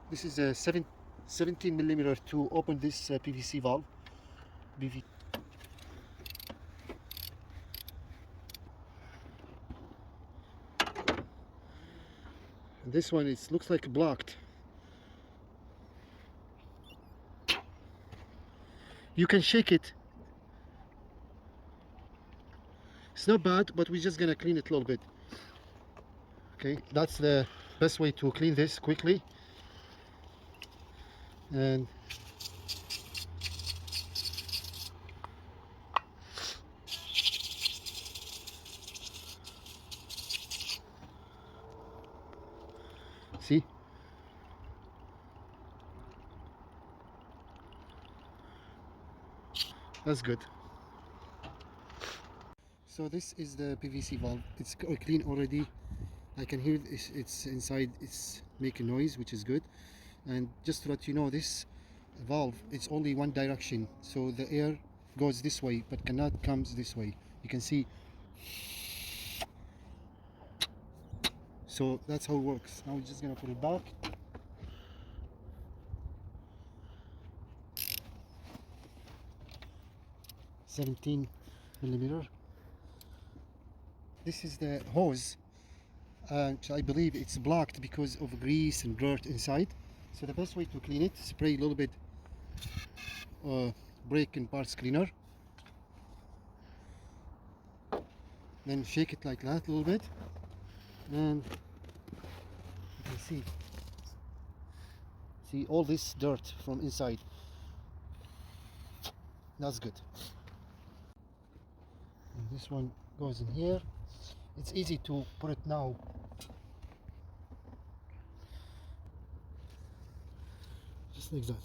This is a 17 millimeter to open this PVC valve. BV. And this one looks like blocked. You can shake it. It's not bad, but we're just gonna clean it a little bit. Okay, that's the best way to clean this quickly. And see, that's good. So this is the PVC valve. It's clean already. I can hear it's inside, it's making noise, which is good. And just to let you know, this valve, it's only one direction, so the air goes this way but cannot comes this way. You can see. So that's how it works. Now we're just gonna put it back. $17 millimeter. This is the hose. I believe it's blocked because of grease and dirt inside. So the best way to clean it, spray a little bit brake and parts cleaner, then shake it like that a little bit, and you can see all this dirt from inside. That's good. And this one goes in here. It's easy to put it now. Just like that.